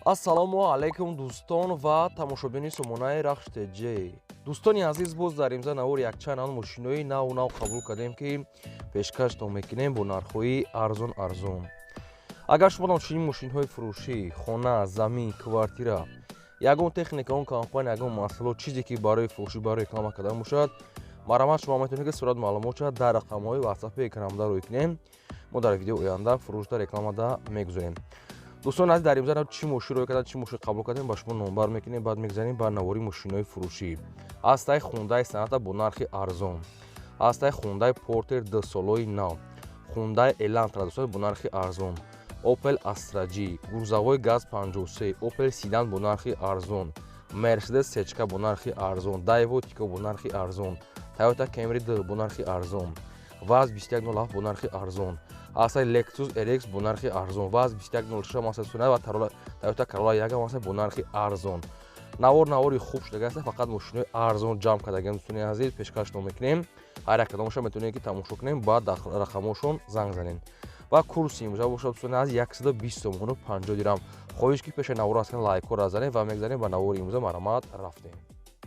ассалому алайкум дӯстон ва тамошобини сомонаи рахш теҷ. дӯстони азиз, боз дар имза навор якчанд мошинои наву нав қабул кардем ки пешкаштон мекунем бо нархҳои арзон. агар шумо доншини мошинҳои фурӯшӣ, хона, замин, квартира, ягон техника, он компания, ягон маҳсулот чизе ки барои фурӯшӣ, барои реклама кардан бошад, марамат шумо метавонед ки сурат маълумот шуда дар рақамҳои ватсапи экранамда рӯй кунем. мо дар видеои оянда фурӯшда рекламада мегузорем. дӯстон азиз, дар имза чӣ мошин рӯй кардан, чӣ мошин қабул кардем, ба шумо номбар мекунем, баъд мегзарем ба навори мошинои фурӯшӣ. ҳастаи Hyundai Sonata бо нархи арзон, ҳастаи Hyundai Porter 2 солои нав, Hyundai Elantra дӯстон бо нархи арзон, Opel Astra G, гурзавои газ 53, Opel Sedan бо нархи арзон, Mercedes Sechka бо нархи арзон, Daewoo Tico бо нархи арзон, Toyota Camry 2 бо нархи арзон, VAZ 2107 бо нархи арзон, ҳастаи Lexus RX бо нархи арзон, VAZ 2106 ва Toyota Corolla 1 бо нархи арзон. навори хуб шуда гаста, фақат мошинои арзон ҷамъ кардагиам дӯстони азиз пешкаштон мекунем. ҳар як кадомашон метавонед ки тамошо кунем, баъд рақамошон занг занем. ва курси имрӯза бошад дӯстони азиз 120 сомону 50 дирҳам. хоҳиш ки пеши навор аст лайкҳоро занем ва мегзарем ба навори имрӯза марамат рафтем.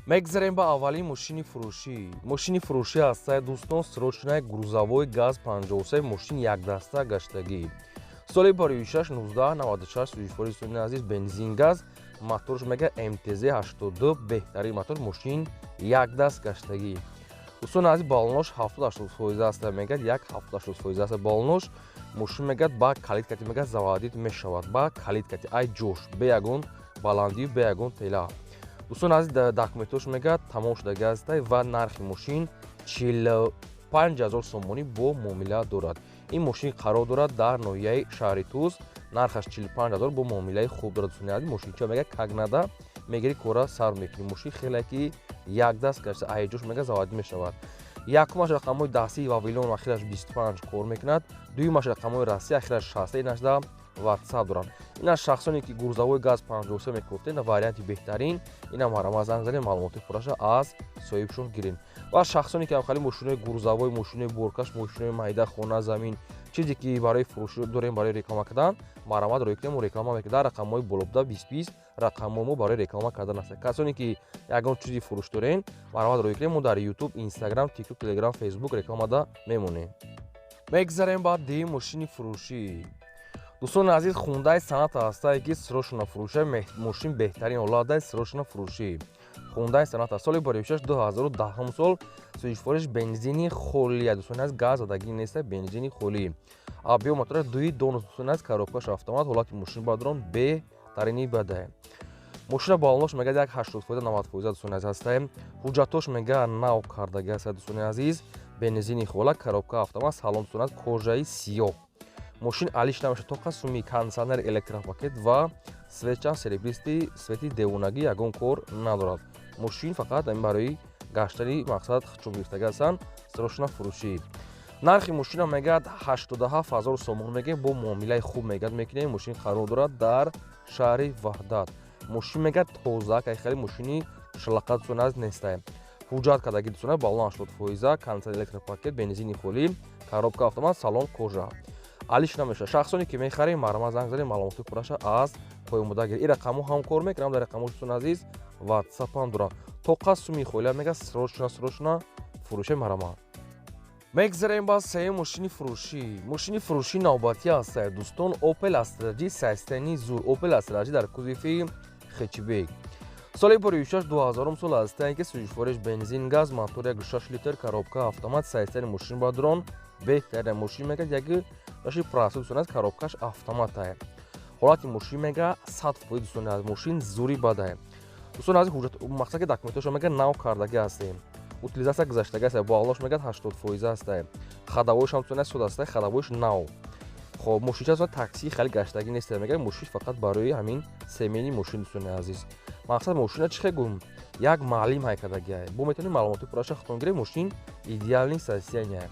мегзарем ба аввалин мошини фурӯшӣ. мошини фурӯшӣ ҳастаи дӯстон срочнаи грузовой газ 53 мошин якдаста гаштагӣ. соли барои 6-19-96 сӯзишвори дӯстони азиз бензин газ, моторш мега МТЗ 82 беҳтарин мотор, мошин якдаст гаштагӣ. дӯстони азиз балонош 70-80% аст, мегад 1-70% аст балонош, мошин мегад ба калиткати мегад заводит мешавад, ба калиткати ай ҷош бе ягон баландию, бе ягон тела. дӯстони азиз документош мегад тамом шуда гастай ва нархи мошин 45 000 сомонӣ бо муомила дорад. ин мошин қарор дорад дар ноҳияи шаҳри Туз, нархаш 45 000 бо муомилаи хуб дорад. дӯстони азиз, мошинча мега кагнада мегири кора сар мекунӣ. мошин хеле ки якдаст гашта айҷош мега заводит мешавад. якумаш рақамҳои дастии вавилон ахираш 25 кор мекунад, дуюмаш рақамҳои растӣ ахираш 60 инашда WhatsApp дорад. ина шахсоне ки гурзавои газ 53 мекуфтен, варианти беҳтарин, ина марамат занг занем, маълумоти пурраша аз соҳибшон гирем. ва шахсоне ки ҳамхали мошинои гурзавой, мошинои боркаш, мошинои майда, хона, замин, чизе ки барои фурӯш дорем, барои реклама кардан, марамат рӯй кунем, реклама мекунем. дар рақамҳои болобда 20 рақамҳои мо барои реклама кардан аст. касоне ки ягон чизи фурӯш дорен, марамат рӯй кунем, мо дар YouTube, Instagram, TikTok, Telegram, Facebook рекламада мемонем. мегзарем ба дим мошини фурӯшӣ. дӯстони азиз, Hyundai Sonata ҳастае ки срочно фурӯша мошин беҳтарин ҳолатдаи срочно фурӯшӣ. Hyundai Sonata соли барои 2010 сол сӯзишвориш бензини холия. дӯстони азиз, газ задагӣ нест, бензини холӣ. объем мотора 2 донус, дӯстони азиз, коробкаш автомат, ҳолати мошин бадрон беҳтарини бадай. мошина балонош мега 80% 90% дӯстони азиз ҳастае. ҳуҷҷатош мега нав кардаги аст дӯстони азиз, бензини хола, коробка автомат, салон дӯстони азиз кожаи сиёҳ. мошин алиш намеша тоқа суми кондитсионер, электропакет ва светчан серебристи свети девонагӣ ягон кор надорад. мошин фақат барои гаштани мақсад чун гирифтага ҳастанд, срочно фурӯшӣ. нархи мошина мегад 87 000 сомон мегем, бо муомилаи хуб мегад мекунем. мошин қарор дорад дар шаҳри Ваҳдат. мошин мегад тоза, хеле мошини шлақа дӯстони азиз нестае. ҳуҷҷат кардаги дӯстони балон 80%, кондитсионер, электропакет, бензини холӣ, коробка автомат, салон кожа. алиш намеша. шахсоне ки мехарем, марамат занг занем, маълумоти пурраша аз поимода гирем. ин рақамҳо ҳам кор мекунам, дар рақамҳо дӯстони азиз WhatsApp ҳам дорам. тоқа суми холия мега срочно фурӯше марамат. мегзарем ба сеюм мошини фурӯшӣ. мошини фурӯшӣ навбатӣ ҳастае дӯстон, Opel Astra G системи зур. Opel Astra G дар кузови хетчбек. соли барои 2000 сол ҳастае ки сӯзишвориш бензин газ, мотор 1.6 литр, коробка автомат, системи мошин бадрон беҳтарин. мошин мега 1.6% дӯстони азиз, коробкаш автоматае. ҳолати мошин мега 100% дӯстони азиз, мошин зури бадае. дӯстони азиз, мақсад ки документоша мега нав кардаги ҳастем. утилизация гузаштаги аст, балонош мегад 80% астае. хадавоиш ҳам дӯстони азиз сод астае, хадавоиш нав. хоб мошинча такси хеле гаштагӣ нест, мега мошин фақат барои ҳамин семени мошин дӯстони азиз. мақсад мошина чӣ хегум? як маълим ҳай кардагиае. бо метавонем маълумоти пурраша худтон гирем, мошин идеални состояние.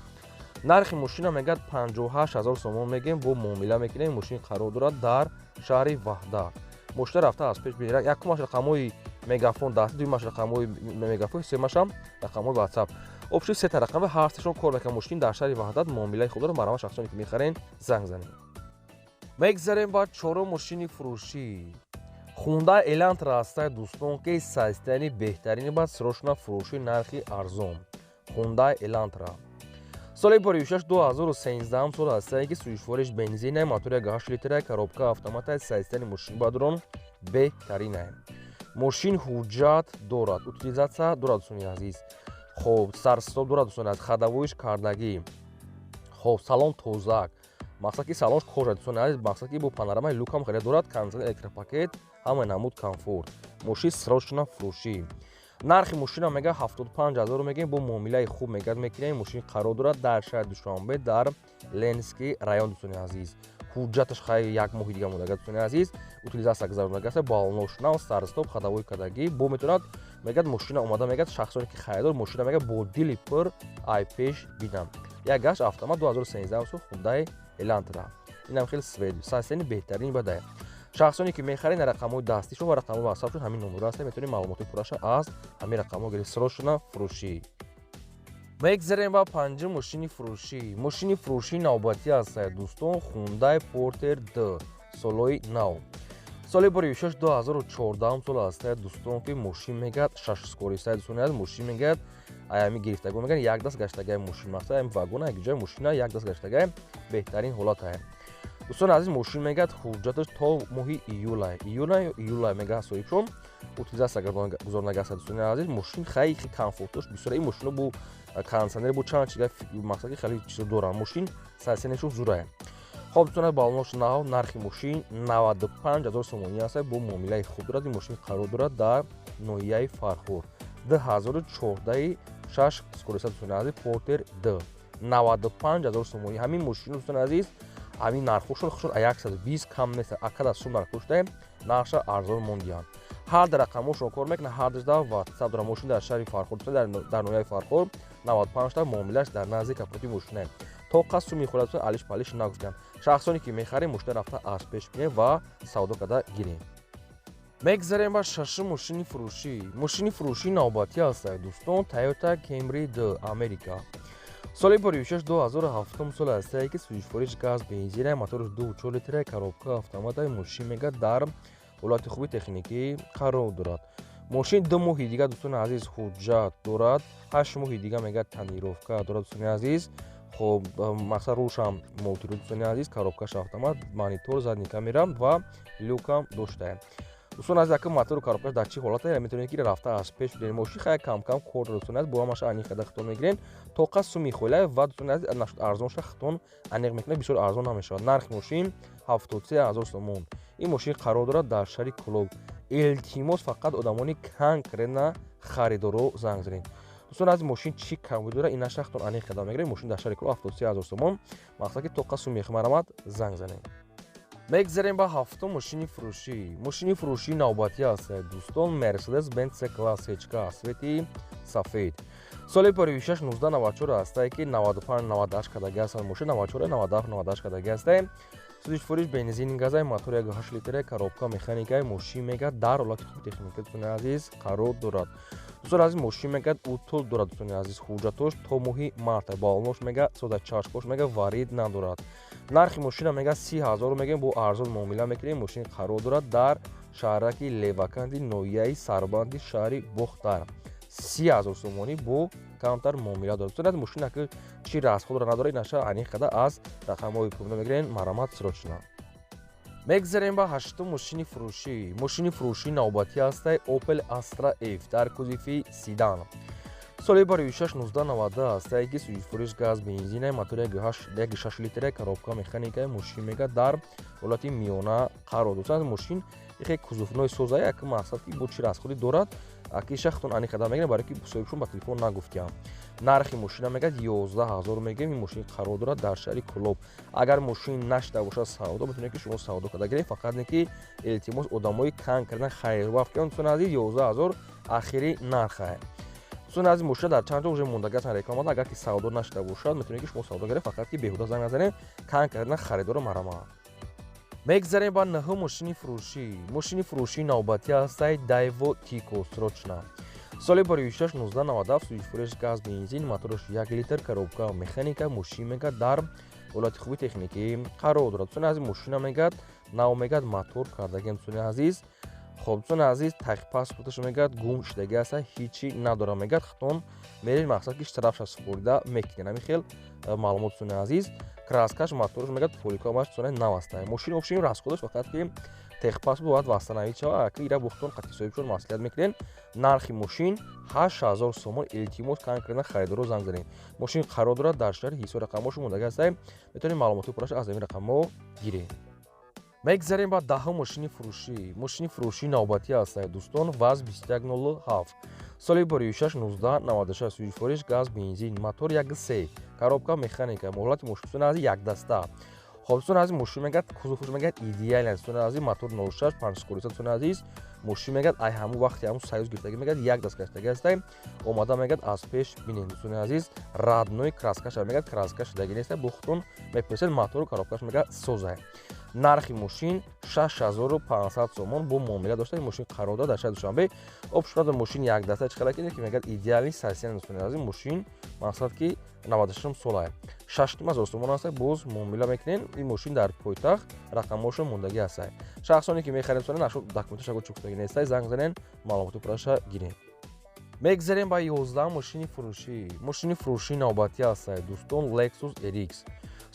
нархи мошина мегад 58 000 сомон мегем, бо муомила мекунем. мошин қарор дорад дар шаҳри Ваҳдат. мошина рафта аз пеш бинед. якумаш рақамҳои мегафон дасти, дуюмаш рақамҳои мегафон, сеюмаш ҳам рақамҳои WhatsApp. обши сета рақами ҳасташон кор мекунад. мошин дар шаҳри Ваҳдат, муомилаи худ дорад. марамат шахсоне ки мехарен занг занед. мегзарем ба чорум мошини фурӯшӣ. Hyundai Elantra ҳастад дӯстон ки сайзтарини беҳтарини ба срочна фурӯши нархи арзон. Hyundai Elantra соли бори 2013 сол ҳастае ки сӯишвориш бензинаи мотори 1.8 литраи коробка автоматаи сайзтарини мошини бадрон беҳтаринае. Мошин ҳуҷҷат дорад, утилизатсия дорад дӯстони азиз. Хоб сарстоб дорад дӯстони азиз, хадавоиш кардагӣ. Хоб салон тозак. Мақсад ки салонш кожа дӯстони азиз, мақсад ки бо панорамаи люкам хеле дорад, кондитсионер электропакет, ҳама намуд комфорт. Мошин срочна фурӯшӣ. Нархи мошина мега 75000 мегем, бо муомилаи хуб мегад мекунем. Мошин қарор дорад дар шаҳри Душанбе дар Ленинский район дӯстони азиз. ҳуҷҷаташ хай як моҳи дига монда дӯстони азиз. Утилизатсия гузаронда балнош нав, сарстоб, хадавои кадагӣ бо метавонад мегад мошина омада мегад шахсоне ки харидор мошина мега бо дили пур ай пеш бинам. Як гаш автомат 2013 сол Hyundai Elantra. Инам хеле свед, сайзтарини беҳтарини бадай. шахсоне ки мехаред рақамҳои дастишон ва рақамҳои ватсапшон ҳамин номер аст, метавонед маълумоти пурраша аз ҳамин рақамҳо гирифт. срочна фурӯшӣ. мегзарем ба панҷум мошини фурӯшӣ. Мошини фурӯшии навбатӣ ҳастад дӯстон Hyundai Porter D солои нав. соли бори 2014 сол ҳастад дӯстон ки мошин мегад 6 скористай дӯстони аз мошин мегад аями гирифтагӣ меган як даст гаштагаи мошин мақсад ами вагона як ҷои мошина як даст гаштагаи беҳтарин ҳолатае. дӯстони азиз мошин мегад ҳуҷҷаташ то моҳи июлай мега ҳасоибшон утилизатсия гузаронда гаста дӯстони азиз. мошин хай комфортош бисёр ин мошино бо кондитсионер бо чанд чига мақсад ки хеле чизо доранд. мошин сайзтаринашон зурае. хоб дӯстони балнош нав, нархи мошин 95000 сомонӣ аст, бо муомилаи хуб дорад. ин мошин қарор дорад дар ноҳияи Фархор. 2014 6 скористай дӯстони азиз Porter D 95000 сомонӣ. ҳамин мошино дӯстони азиз ҳамин нархошон 120 кам нест, акада сум нархошта нархша арзон мондиянд. ҳар дар рақамошон кор мекунад, ҳар дашда ватсап дорад. мошин дар шаҳри Фархор дар ноҳияи Фархор 95 та муомилаш дар назди капоти мошинае. то қад сум мехӯрад алиш палиш нагуфтанд. шахсоне ки мехарем мошина рафта аз пеш бинем ва савдо када гирем. мегзарем ба шашум мошини фурӯшӣ. мошини фурӯшии навбатӣ ҳастад дӯстон Toyota Camry D America. соли бори 2007 сол ҳастае ки сӯишвориш газ бензинаи моториш 2.4 литраи коробка автоматаи мошин мегад дар ҳолати хуби техникӣ қарор дорад. мошин 2 моҳи дига дӯстони азиз ҳуҷҷат дорад, 8 моҳи дига мегад танировка дорад дӯстони азиз. хоб мақсад рӯшам мотори дӯстони азиз, коробкаш автомат, монитор, задни камера ва люкам доштае. дӯстони азиз якум мотори коробкаш дар чӣ ҳолатае метавонед ки рафта аз пеш бирем. мошин хай кам кор дорад дӯстони азиз, бо ҳамаша аниқ када хитон мегирен то қад сум мехӯлае ва дӯстони азиз нашуд арзонша хитон аниқ мекунад, бисёр арзон намешавад. нархи мошин 73000 сомон. ин мошин қарор дорад дар шаҳри Кӯлоб. илтимос фақат одамони конкретна харидоро занг занед. дӯстони азиз мошин чӣ камбуд дорад, инаша хитон аниқ када мегирем. мошин дар шаҳри Кӯлоб 73000 сомон. мақсад ки то қад сум мехмарамад занг занед. мегзарем ба ҳафтум мошини фурӯшӣ. мошини фурӯшии навбатӣ ҳастад дӯстон Mercedes-Benz C-Class H-ка свети сафед. соли бори 2019-94 ҳастае ки 95-98 кадаги ҳастад мошин 94-97-98 кадаги ҳастае. сӯишвориш бензини газаи мотори 1.8 литраи коробка механикаи мошин мегад дар ҳолати хуби техника дӯстони азиз қарор дорад. дӯстони азиз мошин мегад утул дорад дӯстони азиз ҳуҷҷатош то моҳи марта балнош мега сода чашкош мега варид надорад. нархи мошина мега 30000 мегем, бо арзон муомила мекунем. мошин қарор дорад дар шаҳраки Леваканди ноҳияи Сарбанди шаҳри Бохтар. 30000 сомонӣ бо камтар муомила дорад. дӯстони азиз мошина ки чӣ расходро надорад, инаша аниқ када аз рақамҳои пурна мегирен маромат срочна. мегзарем ба ҳаштум мошини фурӯшӣ. мошини фурӯшии навбатӣ ҳастад Opel Astra F дар кузифи седан. соли бори 2019-90 ҳастае ки сӯишвориш газ бензинаи мотори 1.6 литраи коробка механикаи мошин мегад дар ҳолати миёна қарор дорад. мошин хеле кузуфнои созае, як мақсад ки бо чӣ расходи дорад аки шахтон аниқ када мегирем, барои ки соҳибшон ба телефон нагуфтиям. нархи мошина мегад 11000 мегем. ин мошин қарор дорад дар шаҳри Кӯлоб. агар мошин нашида бошад савдо, метавонед ки шумо савдо када гирем. фақат не ки илтимос одамои конкретна хайрвафт кунанд. дӯстони азиз 11000 ахири нархае. дӯстони азиз мошина дар чанд ҷо уже мондагӣ ҳастанд рекламада. агар ки савдо нашида бошад, метавонед ки шумо савдо гирем, фақат ки беҳуда занг назанем, конкретна харидоро марамад. мегзарем ба наҳум мошини фурӯшӣ. мошини фурӯшии навбатӣ ҳастад Daewoo Tico срочна. соли бори 2019-97 сӯишвориш газ бензин моториш 1 литр коробка механика мошин мегад дар ҳолати хуби техникӣ қарор дорад. дӯстони азиз мошина мегад нав мегад мотор кардагем. дӯстони азиз خب دوستان عزیز تاقی پاسپورتش میگد گم شدگی است هیچی نداره میگد خطون میرین مقصد که штраф سپرده میکنه نمی خیل معلومات دوستان عزیز краскаш моторш мегӯяд поликомаш сона навастае мошини обшини расходаш фақат ки техпас бояд вастанавӣ шава аки ира бухтон қатъи соҳибшон маслиҳат мекунен нархи мошин 8000 сомон илтимос кам кардана харидоро занг занед мошин қарор дорад дар шаҳри ҳисор рақамошо мондаги астае метавонед маълумоти пурраша аз ин рақамҳо гиред мегзарем ба даҳум мошини фурӯшии навбатӣ астае дӯстон ваз 2107 соли бори 6-19-96 сӯзишвориш газ бензин мотор 1.3 коробка механика моҳлати мошин аз як даста хоб дӯстон азиз мошин мегӯяд кузуфаш мегӯяд идеал аст дӯстон азиз мотор 06 5 дӯстон азиз мошин мегӯяд ай ҳамун вақти ҳамун союз гирифтагӣ мегӯяд як даст гаштагӣ астае омада мегӯяд аз пеш бинед дӯстон азиз радной краскаша мегӯяд краска шудагӣ неста бухтон мепурсед мотору коробкаш мегӯяд созае нархи мошин 6500 сомон бо муомила дошта мошин қарор дорад дар шаҳри душанбе обшуда мошин як даста чиқадаки ки мегӯяд идеали сасиан дӯстон азиз мошин мақсад ки 96 сола 6000 сомон аст боз муомила мекунен ин мошин дар пойтахт рақамошо мондагӣ аст шахсоне ки мехаред сона нашо документашо чуктагӣ неста занг занен маълумоти пурраша гиред мегзарем ба 11 мошини фурӯшии навбатӣ аст дӯстон Lexus RX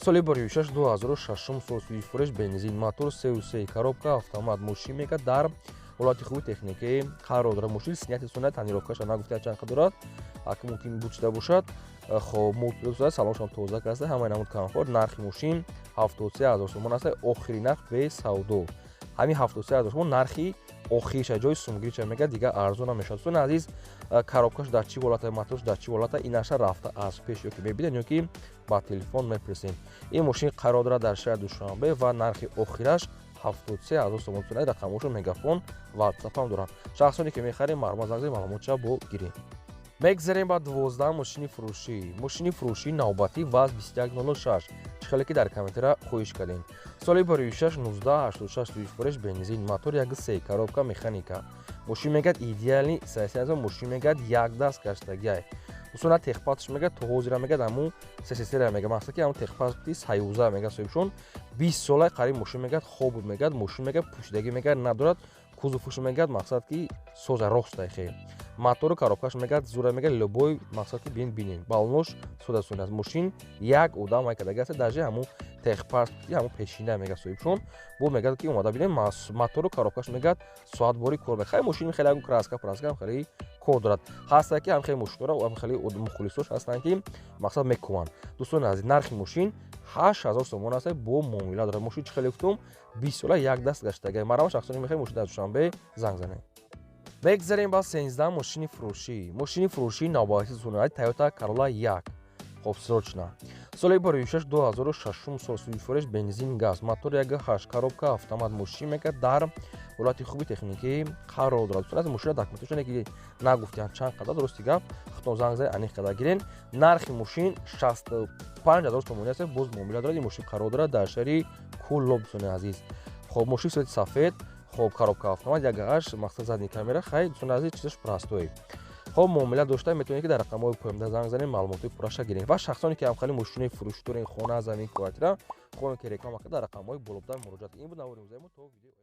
соли бори 6-2006 сол сӯзишвориш бензин мотор 3.3 коробка автомат мошин мегӯяд дар ҳолати хуби техникӣ қарор дорад мошин снияти сунат танировкаша нагуфтем чанд қадр дорад аки мумкин бучида бошад хоб мултида салоншон тоза аст ҳамаи намуд камфор нархи мошин 73000 сомон аст охири нарх бе савдо ҳамин 73000 сомон нархи охириша ҷои сумгириша мегӯяд дигар арзон намешавад дӯстон азиз коробкаш дар чӣ ҳолата моторш дар чӣ ҳолата инаша рафта аз пеш ёки мебинед ёки ба телефон мепурсем ин мошин қарор дорад дар шаҳри душанбе ва нархи охираш 73000 сомон рақамошо мегафон ватсап ҳам дорад шахсоне ки мехарем маълумот занг занед маълумотша бо гирем мегзарем ба 12 мошини фурӯшии навбатӣ ваз 2106 чӣ ки дар комментара хоҳиш кардем соли бори 6-19-86 сӯзишвориш бензин мотор 1.3 коробка механика мошин мегӯяд идеали сасиан мошин мегӯяд як даст гаштагиай дӯстон техпасш мегӯяд то ҳозира мегӯяд ҳамун сср мега мақсад ки ҳамун техпаспорти союза мега соҳибшон 20 сола қариб мошин мегӯяд хоб мегӯяд мошин мегӯяд пӯшидагӣ мегӯяд надорад кузуфш мегӯяд мақсад ки соза ростае хел мотору коробкаш мегӯяд зура мегӯяд любой мақсад ки бинед балнош сода дӯстон аз мошин як одам майкадаги аст дар ҷои ҳамун техпаспорти ҳамун пешина мега соҳибшон бо мегӯяд ки омада бинед мотору коробкаш мегӯяд соатбори кор мехай мошини хеле ягон краска ҳам хеле кор дорад ҳаста ки ҳам хеле мушинора ҳам хеле мухлисош ҳастанд ки мақсад мекунанд дӯстон азиз нархи мошин 8000 сомон аст бо муомила дорад мошин чӣ хеле гуфтум 20 сола як даст гаштагӣ марама шахсоне мехай мошин дар душанбе занг занед мегзарем ба 13 мошини фурӯшии навбатӣ дӯстон Toyota Corolla 1 хобсрочна соли бори 6-2006 сол сӯзишвориш бензин газ мотор 1.8 коробка автомат мошин мегӯяд дар ҳолати хуби техникӣ қарор дорад дӯстон аз мошина документашоне ки нагуфтем чанд қадар дурусти гап хатон занг занед аниқ қадар гирен нархи мошин 65000 сомон аст боз муомила дорад ин мошин қарор дорад дар шаҳри Кӯллоб дӯстони азиз хоб мошин свети сафед хоб коробка автомат 1.8 мақсад задни камера хай дӯстон азиз чизаш простое хоб муомила дошта метавонед ки дар рақамҳои поёмда занг занед маълумоти пурраша гиред ва шахсоне ки ҳамхали мошинои фурӯшӣ дорен хона замин квартира хоҳем ки реклама кард дар рақамҳои болодар муроҷиат ин буд навори музаимо то видео